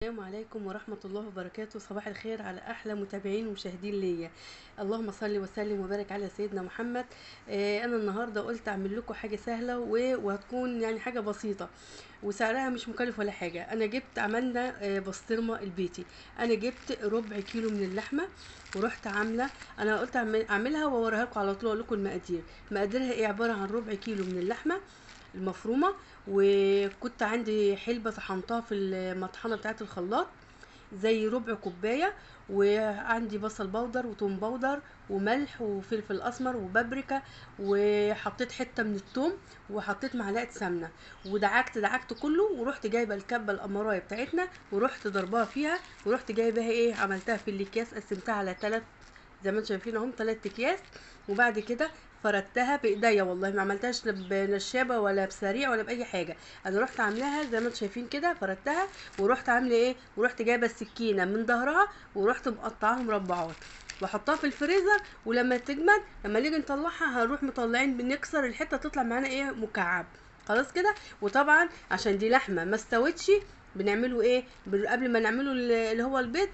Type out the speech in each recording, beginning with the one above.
السلام عليكم ورحمة الله وبركاته. صباح الخير على أحلى متابعين ومشاهدين ليا. اللهم صل وسلم وبارك على سيدنا محمد. أنا النهاردة قلت أعمل لكم حاجة سهلة وهتكون يعني حاجة بسيطة وسعرها مش مكلف ولا حاجة. أنا عملنا بسطرمة البيتي. أنا جبت ربع كيلو من اللحمة ورحت عاملة. أنا قلت أعملها وأوريها لكم على طول، أقول لكم المقادير. مقاديرها إيه؟ عبارة عن ربع كيلو من اللحمة المفرومه، وكنت عندي حلبه طحنتها في المطحنه بتاعه الخلاط زي ربع كوبايه، وعندي بصل بودر وتوم بودر وملح وفلفل اسمر وبابريكا، وحطيت حته من التوم، وحطيت معلقه سمنه، ودعكت كله، ورحت جايبه الكبه الامرايه بتاعتنا ورحت ضربها فيها، ورحت جايباها عملتها في الاكياس، قسمتها على 3 زي ما انتم شايفين اهم 3 اكياس. وبعد كده فردتها بايديا، والله ما عملتهاش لا بنشابه ولا بسريع ولا باي حاجه. انا رحت عاملاها زي ما انتم شايفين كده، فردتها ورحت عامله ورحت جايبه السكينه من ظهرها ورحت مقطعاها مربعات واحطها في الفريزر. ولما تجمد لما نيجي نطلعها هنروح مطلعين بنكسر الحته تطلع معانا مكعب. خلاص كده. وطبعا عشان دي لحمه ما استوتش بنعمله قبل ما نعمله اللي هو البيض،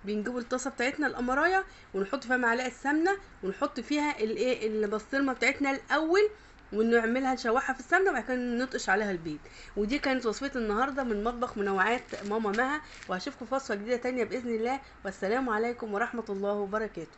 بنجيب الطاسه بتاعتنا القمرايه ونحط فيها معلقه سمنه، ونحط فيها البسطرمه بتاعتنا الاول، ونعملها نشوحها في السمنه وبعد كده نطقش عليها البيض. ودي كانت وصفه النهارده من مطبخ منوعات ماما مها، وهشوفكم في وصفه جديده تانية باذن الله. والسلام عليكم ورحمه الله وبركاته.